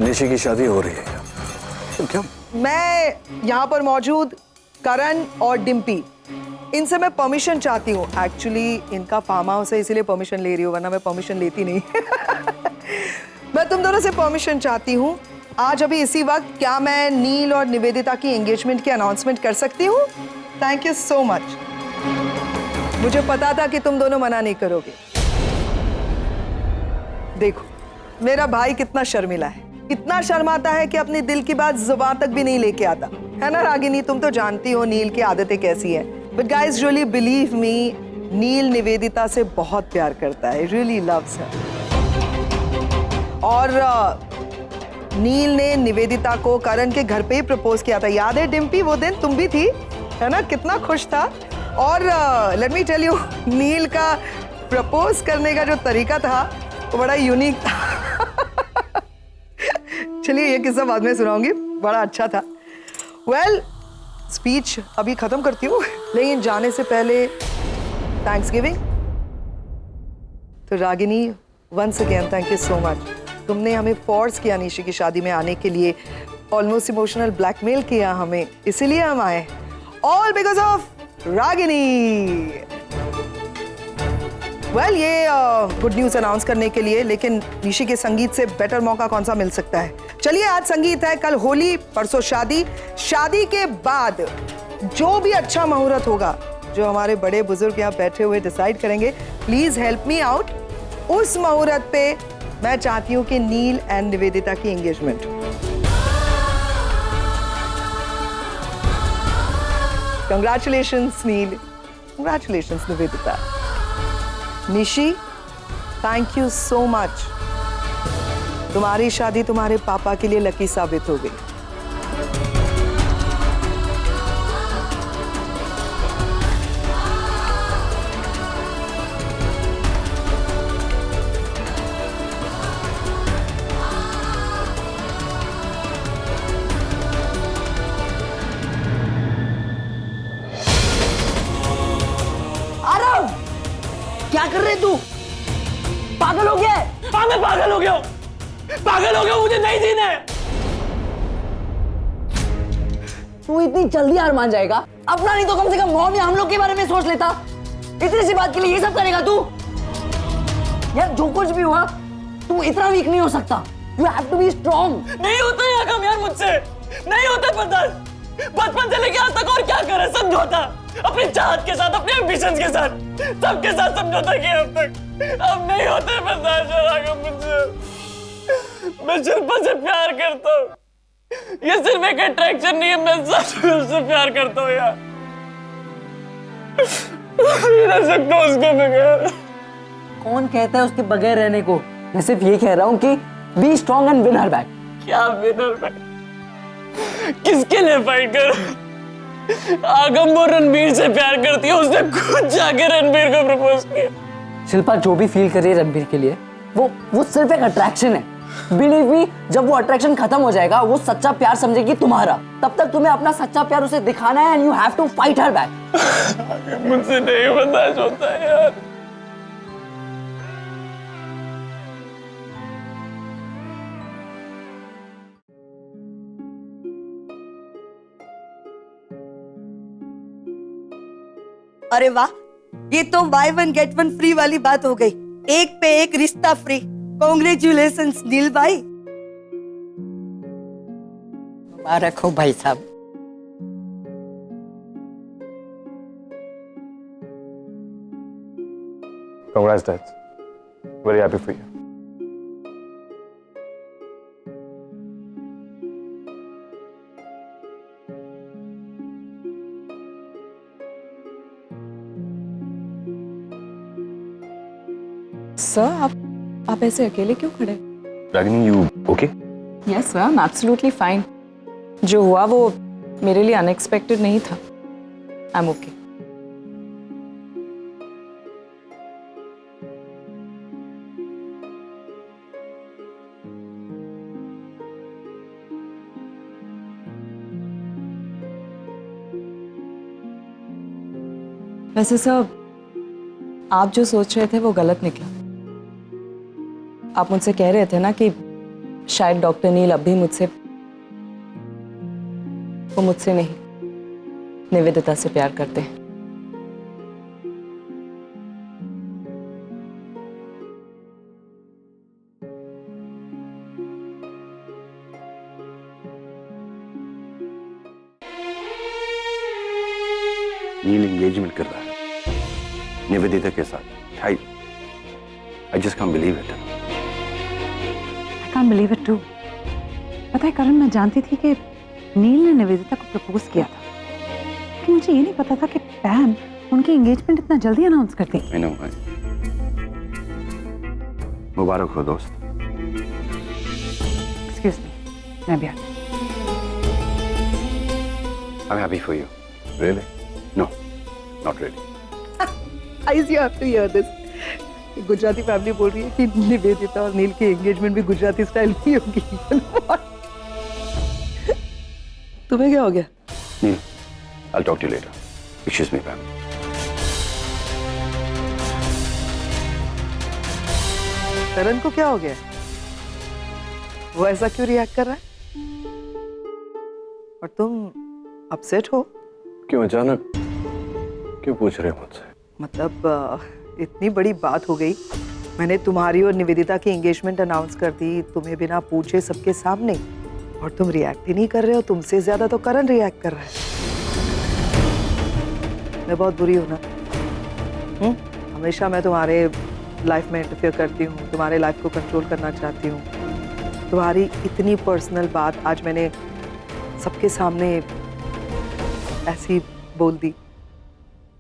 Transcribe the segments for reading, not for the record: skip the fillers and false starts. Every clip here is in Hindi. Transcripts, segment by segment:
निशी की शादी हो रही है तो क्या? मैं यहाँ पर मौजूद करण और डिम्पी, इनसे मैं परमिशन चाहती हूँ। एक्चुअली इनका फार्म हाउस है इसीलिए परमिशन ले रही हूँ, वरना मैं परमिशन लेती नहीं। मैं तुम दोनों से परमिशन चाहती हूँ। आज अभी इसी वक्त क्या मैं नील और निवेदिता की एंगेजमेंट की अनाउंसमेंट कर सकती हूँ? Thank you so much. मुझे पता था कि तुम दोनों मना नहीं करोगे। देखो मेरा भाई कितना शर्मिला है, इतना शर्माता है कि अपने दिल की बात जुबान तक भी नहीं लेके आता है ना। रागिनी तुम तो जानती हो नील की आदतें कैसी है। But guys really believe me, Neel Nivedita से बहुत प्यार करता है, रियली लव्स हर। और नील ने निवेदिता को करण के घर पे ही प्रपोज किया था, याद है डिम्पी? वो दिन तुम भी थी है ना, कितना खुश था। और लेट मी टेल यू, नील का प्रपोज करने का जो तरीका था वो बड़ा यूनिक था। चलिए ये किस्सा बाद में सुनाऊंगी, बड़ा अच्छा था। वेल स्पीच अभी खत्म करती हूँ, लेकिन जाने से पहले थैंक्सगिविंग। तो Ragini once again thank you so much. तुमने हमें फोर्स किया निशी की शादी में आने के लिए, ऑलमोस्ट इमोशनल ब्लैकमेल किया हमें, इसीलिए हम आए, all because of Ragini. Well ये गुड न्यूज अनाउंस करने के लिए, लेकिन निशी के संगीत से बेटर मौका कौन सा मिल सकता है। चलिए आज संगीत है, कल होली, परसों शादी। शादी के बाद जो भी अच्छा मुहूर्त होगा, जो हमारे बड़े बुजुर्ग यहाँ बैठे हुए डिसाइड करेंगे, प्लीज हेल्प मी आउट। उस मुहूर्त पे मैं चाहती हूँ कि नील एंड निवेदिता की engagement. Congratulations Neel, congratulations Nivedita. Nishi thank you so much, तुम्हारी शादी तुम्हारे पापा के लिए लकी साबित हो गई। क्या कर रहे तू? पागल हो गया है? हाँ मैं पागल हो गया हूँ, पागल हो गया हूँ, मुझे नहीं जीना है। तू इतनी जल्दी हार मान जाएगा? अपना नहीं तो कम से कम मॉम या हम लोग के बारे में सोच लेता। इतनी सी बात के लिए ये सब करेगा तू? यार जो कुछ भी हुआ, तू इतना वीक नहीं हो सकता। You have to be strong। नहीं होता है आगम यार मुझसे, नहीं होता बर्दाश्त। बचपन से लेके आज तक और क्या करे, समझौता अपनी चाहत के साथ, अपने एम्बिशंस के साथ, सबके साथ समझौता किया अब तक। अब नहीं होता है बर्दाश्त आगम मुझसे। मैं शिल्पा से प्यार करता हूँ, ये सिर्फ एक अट्रैक्शन नहीं है, मैं सच में उससे प्यार करता हूँ यार। नहीं रह सकता उसके बगैर। कौन कहता है उसके बगैर रहने को? मैं सिर्फ ये कह रहा हूँ कि be strong and win her back. क्या विनर बैक? किसके लिए फाइट कर? आगम वो रणबीर से प्यार करती है, उसने खुद जाके रणबीर को प्रपोज किया। शिल्पा जो भी फील कर रही है रणबीर के लिए, वो सिर्फ एक अट्रैक्शन है। बिलीव मी, जब वो अट्रैक्शन खत्म हो जाएगा, वो सच्चा प्यार समझेगी तुम्हारा। तब तक तुम्हें अपना सच्चा प्यार उसे दिखाना है, and you have to fight her back. मुझसे नहीं बर्दाश्त होता है यार। अरे वाह, ये तो by one get one free वाली बात हो गई। एक पे एक रिश्ता फ्री। कांग्रेचुलेशंस नील भाई। मुबारक हो भाई साहब। Congrats, Dad. Very happy for you. Sir आप ऐसे अकेले क्यों खड़े? Ragini, you okay? Yes sir, I am absolutely fine. जो हुआ वो मेरे लिए अनएक्सपेक्टेड नहीं था। I am okay. वैसे सर, आप जो सोच रहे थे वो गलत निकला। आप मुझसे कह रहे थे ना कि शायद डॉक्टर नील अब भी मुझसे, वो मुझसे नहीं, निवेदिता से प्यार करते हैं। नील एंगेजमेंट कर रहा है निवेदिता के साथ। I just can't believe it. I can't believe it too. पता है करण, मैं जानती थी कि नील ने निवेदिता को प्रपोज किया था, लेकिन मुझे ये नहीं पता था कि पैम उनकी एंगेजमेंट इतना जल्दी अनाउंस कर दी। I know, मुबारक हो दोस्त। Excuse me, मैं भी आती। I'm happy for you. Really? No, not really. Guys, you have to hear this. Gujarati family बोल रही है कि निवेदिता और नील की एंगेजमेंट भी गुजराती स्टाइल में होगी। तुम्हें क्या हो गया? Neil, I'll talk to you later. Excuse me, Pam. करण को क्या हो गया? वो ऐसा क्यों रिएक्ट कर रहा है? और तुम अपसेट हो? क्यों अचानक क्यों पूछ रहे हो मुझसे? मतलब इतनी बड़ी बात हो गई, मैंने तुम्हारी और निवेदिता की एंगेजमेंट अनाउंस कर दी तुम्हें बिना पूछे सबके सामने, और तुम रिएक्ट ही नहीं कर रहे हो। तुमसे ज्यादा तो करण रिएक्ट कर रहा है। मैं बहुत बुरी हूं ना? हमेशा मैं तुम्हारे लाइफ में इंटरफेयर करती हूँ, तुम्हारे लाइफ को कंट्रोल करना चाहती हूँ। तुम्हारी इतनी पर्सनल बात आज मैंने सबके सामने ऐसी बोल दी।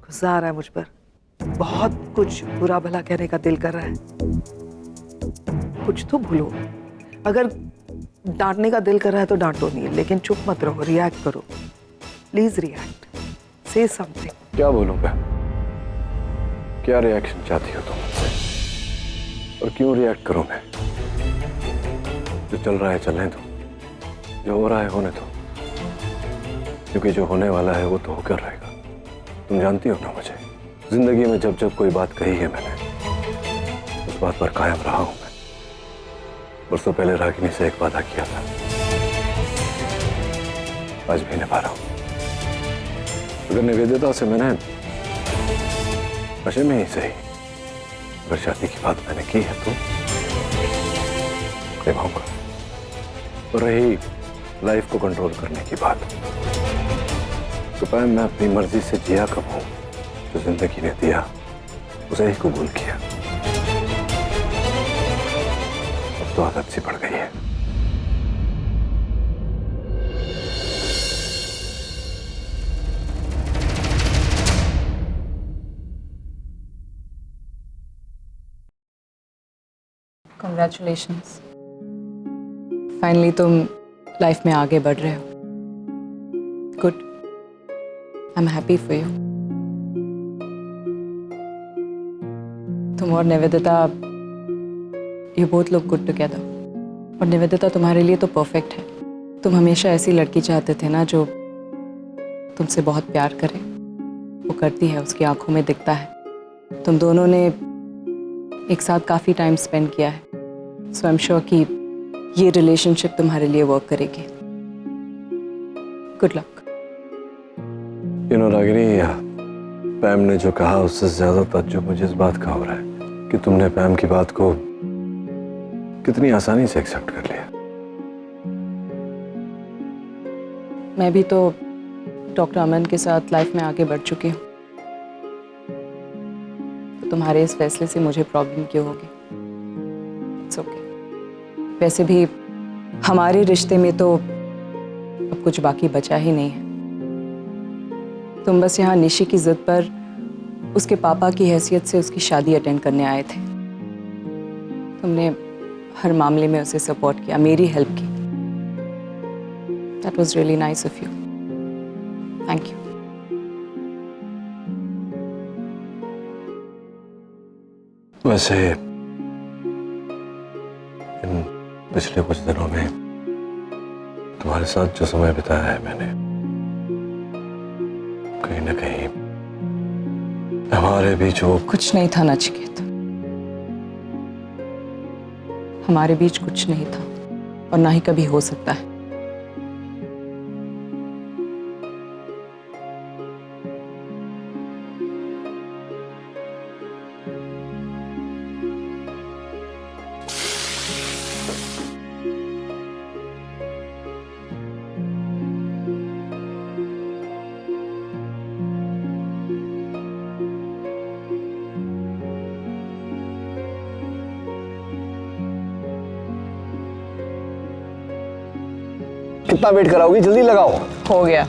गुस्सा आ रहा है मुझ पर, बहुत कुछ बुरा भला कहने का दिल कर रहा है। कुछ तो भूलो। अगर डांटने का दिल कर रहा है तो डांटो नहीं, लेकिन चुप मत रहो, रिएक्ट करो। प्लीज रिएक्ट, से समथिंग। क्या बोलूं मैं? क्या रिएक्शन चाहती हो तुम मुझसे? और क्यों रिएक्ट करूं मैं? जो चल रहा है चलने दो, जो हो रहा है होने दो, क्योंकि जो होने वाला है वो तो होकर रहेगा। तुम जानती हो ना मुझे, जिंदगी में जब जब कोई बात कही है मैंने, उस बात पर कायम रहा हूं मैं। बरसों पहले रागिनी से एक वादा किया था, आज भी निभा रहा हूं। अगर निवेदिता से मैंने नशे में ही सही, अगर शादी की बात मैंने की है तो निभाऊंगा। और रही लाइफ को कंट्रोल करने की बात, तो पैम मैं अपनी मर्जी से जिया कब हूं? जो जिंदगी ने दिया उसे ही कबूल किया। अब तो आदत सी पड़ गई है। Congratulations. फाइनली तुम लाइफ में आगे बढ़ रहे हो। Good, I am happy for you. तुम और Nivedita, you both look good together. और निवेदिता तुम्हारे लिए तो परफेक्ट है। तुम हमेशा ऐसी लड़की चाहते थे ना जो तुमसे बहुत प्यार करे। वो करती है, उसकी आंखों में दिखता है। तुम दोनों ने एक साथ काफ़ी टाइम स्पेंड किया है, सो आई एम श्योर कि ये रिलेशनशिप तुम्हारे लिए वर्क करेगी। Good luck. You know Ragini, Pam ने जो कहा उससे ज्यादा ताज्जुब मुझे इस बात का हो रहा है कि तुमने पैम की बात को कितनी आसानी से एक्सेप्ट कर लिया। मैं भी तो डॉक्टर अमन के साथ लाइफ में आगे बढ़ चुकी हूँ, तो तुम्हारे इस फैसले से मुझे प्रॉब्लम क्यों होगी? It's okay. वैसे भी हमारे रिश्ते में तो अब कुछ बाकी बचा ही नहीं है। तुम बस यहाँ निशी की जिद पर उसके पापा की हैसियत से उसकी शादी अटेंड करने आए थे। तुमने हर मामले में उसे सपोर्ट किया, मेरी हेल्प की। That was really nice of you. Thank you. वैसे इन पिछले कुछ दिनों में तुम्हारे साथ जो समय बिताया है मैंने, कहीं ना कहीं हमारे बीच वो कुछ नहीं था नचिकेत। हमारे बीच कुछ नहीं था और ना ही कभी हो सकता है। कितना वेट कराओगी, जल्दी लगाओ। हो गया।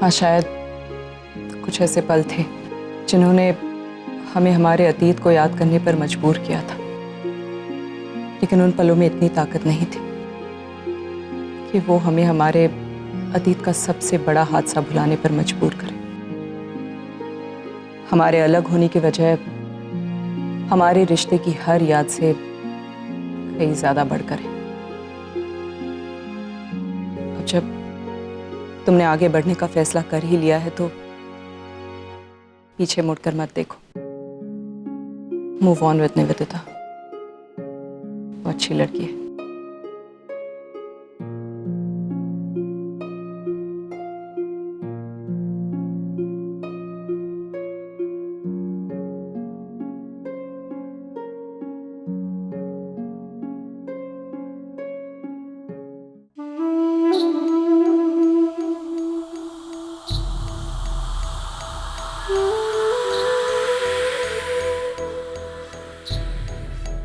हाँ, शायद कुछ ऐसे पल थे जिन्होंने हमें हमारे अतीत को याद करने पर मजबूर किया था, लेकिन उन पलों में इतनी ताकत नहीं थी कि वो हमें हमारे अतीत का सबसे बड़ा हादसा भुलाने पर मजबूर करे। हमारे अलग होने की वजह हमारे रिश्ते की हर याद से कहीं ज्यादा बढ़कर है। अब जब तुमने आगे बढ़ने का फैसला कर ही लिया है तो पीछे मुड़कर मत देखो। Move on with Nivedita. वो अच्छी लड़की है।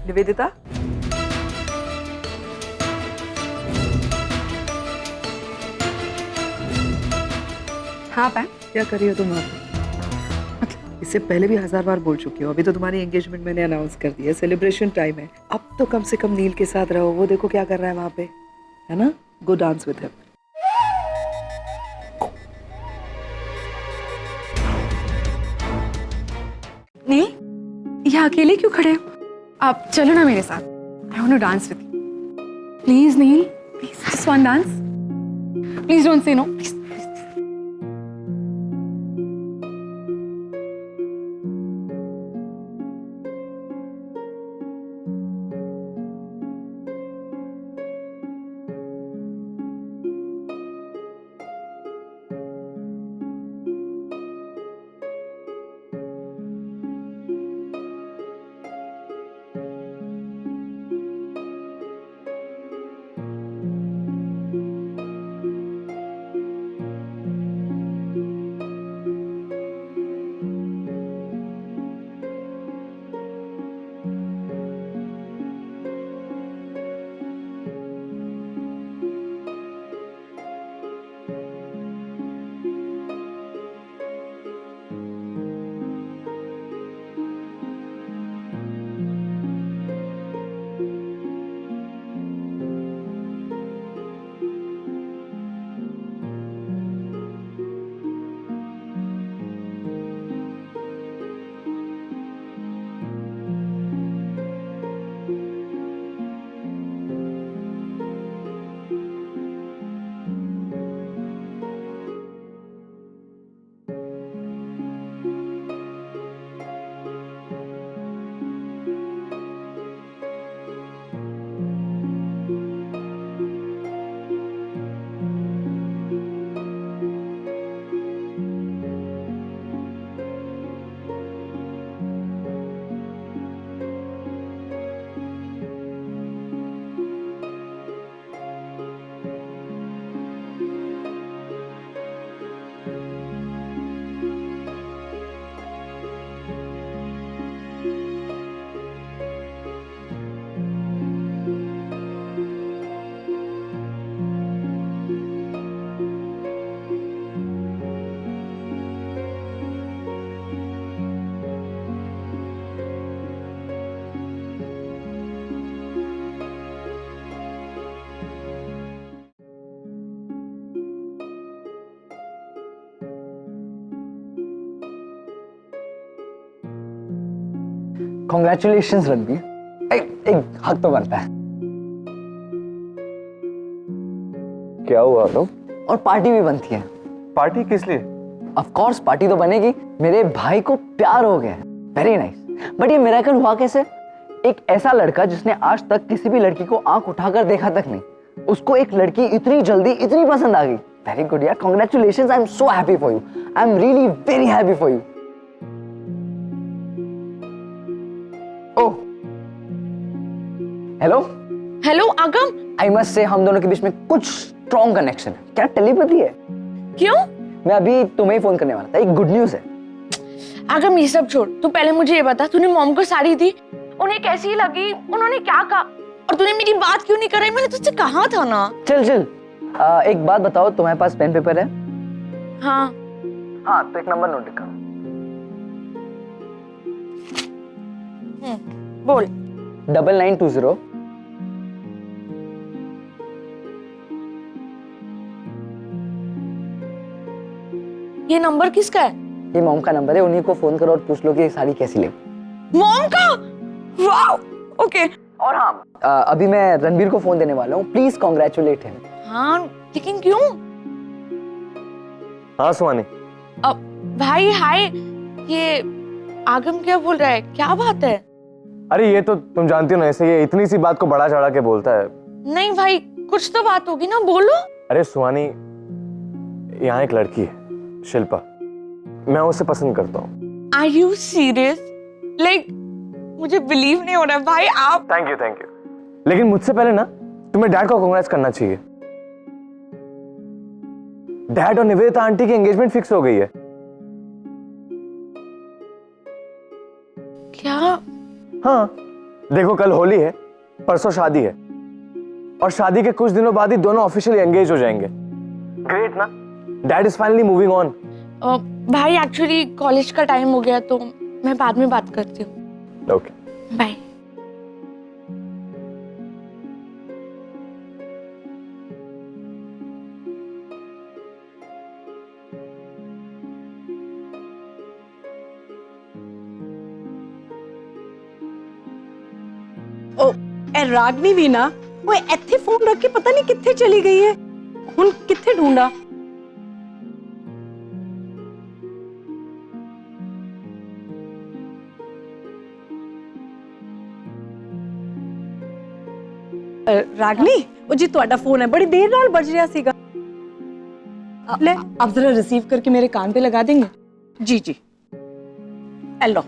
निवेदिता, हाँ पैम, क्या कर रही हो तुम वहाँ पे? इससे पहले भी 1000 बार बोल चुकी हो। अभी तो तुम्हारी एंगेजमेंट मैंने अनाउंस कर दी है, सेलिब्रेशन टाइम है। अब तो कम से कम नील के साथ रहो। वो देखो क्या कर रहा है वहाँ पे, है ना? गो डांस विद हिम। नील, यहाँ अकेले क्यों खड़े हो? आप चलो ना मेरे साथ। I want to dance with you. Please Neel, please just one dance. Please don't say no, please. Congratulations Ranbir. एक हक तो बनता है। क्या हुआ तो? और पार्टी भी बनती है। पार्टी किस लिए? ऑफ कोर्स पार्टी तो बनेगी। मेरे भाई को प्यार हो गया है। Very nice. बट ये मिरेकल हुआ कैसे? एक ऐसा लड़का जिसने आज तक किसी भी लड़की को आंख उठाकर देखा तक नहीं, उसको एक लड़की इतनी जल्दी इतनी पसंद आ गई। वेरी गुड यार, congratulations, I am so happy for you, I am really very happy for you. Oh hello hello आगम, आई मस्ट से हम दोनों के बीच में कुछ स्ट्रॉन्ग कनेक्शन है। क्या टेलीपैथी है? क्यों? मैं अभी तुम्हें ही फोन करने वाला था, एक गुड न्यूज है। आगम ये सब छोड़, तू पहले मुझे ये बता, तूने मॉम को साड़ी दी, उन्हें कैसी लगी, उन्होंने क्या कहा, और तूने मेरी बात क्यों नहीं कराई? मैंने तुझसे कहा था ना। चल एक बात बताओ, तुम्हारे पास पेन पेपर है? हाँ तो एक नंबर नोट करो। बोल। 9920 ये नंबर किसका है? ये मॉम का नंबर है, उन्हीं को फोन करो और पूछ लो कि ये साड़ी कैसी लगी। मॉम का? Wow, okay. और हाँ, अभी मैं रणबीर को फोन देने वाला हूँ, प्लीज कॉन्ग्रेचुलेट हिम। हाँ लेकिन क्यों? हाँ सुहानी, भाई हाय, ये आगम क्या बोल रहा है, क्या बात है? अरे ये तो तुम जानती हो ना, ऐसे ये इतनी सी बात को बड़ा चढ़ा के बोलता है। नहीं भाई, कुछ तो बात होगी ना, बोलो। अरे सुहानी, यहाँ एक लड़की है शिल्पा, मैं उसे पसंद करता हूँ। Are you serious? लाइक मुझे बिलीव नहीं हो रहा भाई। आप थैंक यू, लेकिन मुझसे पहले ना तुम्हें डैड को कांग्रेस करना चाहिए। डैड और निवेदिता आंटी की एंगेजमेंट फिक्स हो गई है। क्या? हाँ देखो, कल होली है, परसों शादी है, और शादी के कुछ दिनों बाद ही दोनों ऑफिशियली एंगेज हो जाएंगे। ग्रेट ना? Dad is finally moving on. भाई एक्चुअली कॉलेज का टाइम हो गया, तो मैं बाद में बात करती हूँ। Okay bye. रागनी भी ना वो ਇੱਥੇ फोन रख के पता नहीं कितने चली गई है, हुन कितने ढूंढा। रागनी, वो जी ਤੁਹਾਡਾ फोन है, बड़ी देर नाल बज ਰਿਹਾ ਸੀਗਾ। ले आप जरा रिसीव करके मेरे कान पे लगा देंगे? जी जी, hello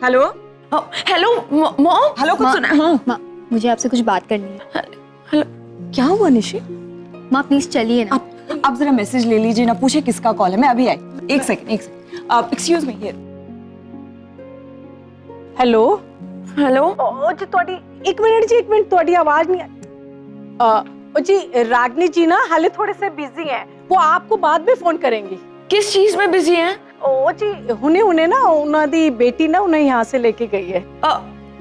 hello hello mom. Hello, कुछ सुना? हाँ माँ, मुझे आपसे कुछ बात करनी है। हेलो, क्या हुआ निशी? माँ प्लीज चलिए ना। आप जरा मैसेज ले लीजिए ना, पूछे किसका कॉल है, मैं अभी आई। एक second excuse me here. Hello hello. ओ जी ਤੁਹਾਡੀ एक मिनट ਤੁਹਾਡੀ आवाज नहीं ओ जी रागनी जी ना हाले थोड़े से बिजी हैं, वो आपको बाद में फोन करेंगी। किस चीज में बिजी हैं? ओ जी हुने ना उन्हां दी बेटी ना उन्हें यहाँ से लेके गई है।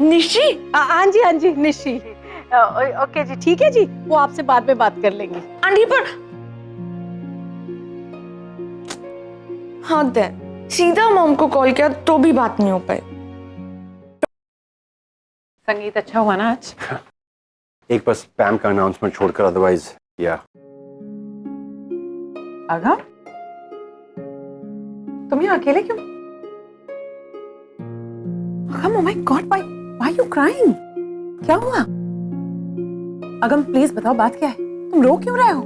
निशी? हाँ जी निशी। ओके जी, ठीक है जी, वो आपसे बाद में बात कर लेंगी। आंटी पर हाँ दे, सीधा मॉम को कॉल किया तो भी बात नहीं हो पाई। संगीत अच्छा हुआ ना आज? एक बस पैम का अनाउंसमेंट छोड़कर अदरवाइज या आगा तुम यहाँ अकेले क्यों? अगम, oh my God, why you crying? क्या हुआ? अगम प्लीज बताओ, बात क्या है? तुम रो क्यों रहे हो?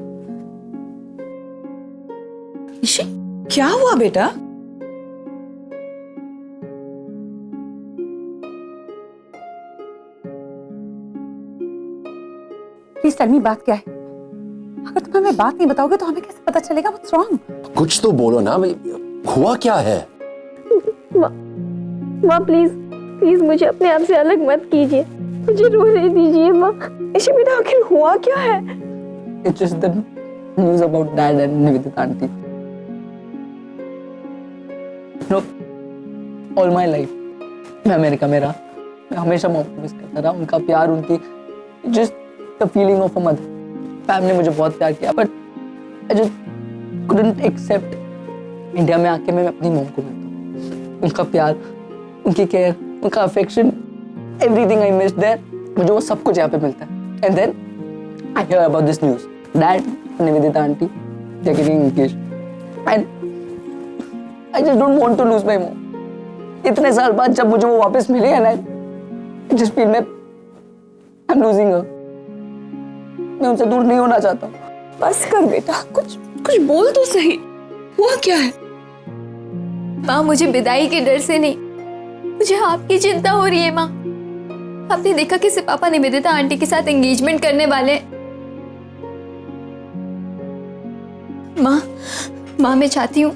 निशी, क्या हुआ बेटा? प्लीज टेल मी, बात क्या है? अगर तुम हमें बात नहीं बताओगे तो हमें कैसे पता चलेगा व्हाट्स रॉन्ग? कुछ तो बोलो ना, हुआ क्या है? माँ प्लीज मुझे अपने आप से अलग मत कीजिए, मुझे रोने दीजिए माँ। इसे बेटा आखिर हुआ क्या है? It's just the news about dad and Nivedita aunty. No, all my life मैं अमेरिका में रहा, मैं हमेशा मॉम को मिस करता रहा, उनका प्यार, उनकी just the feeling of a mother. पैम ने मुझे बहुत प्यार किया, but I just couldn't accept India में आके मैं अपनी मॉम को मिलता हूँ, उनका प्यार, उनकी केयर, उनका affection, everything I missed there, मुझे वो सब कुछ यहाँ पे मिलता है। And then I hear about this news. Dad and Nivedita aunty, they're getting engaged. And I just don't want to lose my mom. इतने साल बाद जब मुझे वो वापस मिली है ना, जिस फील में I'm losing her, मैं उनसे दूर नहीं होना चाहता। बस कर बेटा, कुछ कुछ बोल तो सही, हुआ क्या है? माँ मुझे विदाई के डर से नहीं, मुझे आपकी चिंता हो रही है माँ। आपने देखा कि सिर्फ पापा निवेदिता आंटी के साथ एंगेजमेंट करने वाले हैं। माँ मैं चाहती हूँ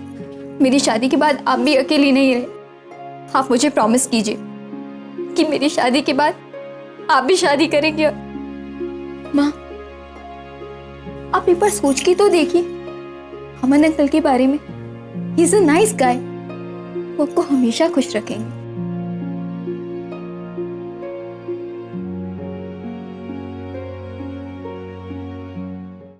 मेरी शादी के बाद आप भी अकेली नहीं रहे। आप मुझे प्रॉमिस कीजिए कि मेरी शादी के बाद आप भी शादी करेंगे। माँ आप एक बार सोच के तो देखिए अमन अंकल के बारे में। He is a nice guy, वो आपको हमेशा खुश रखेंगे।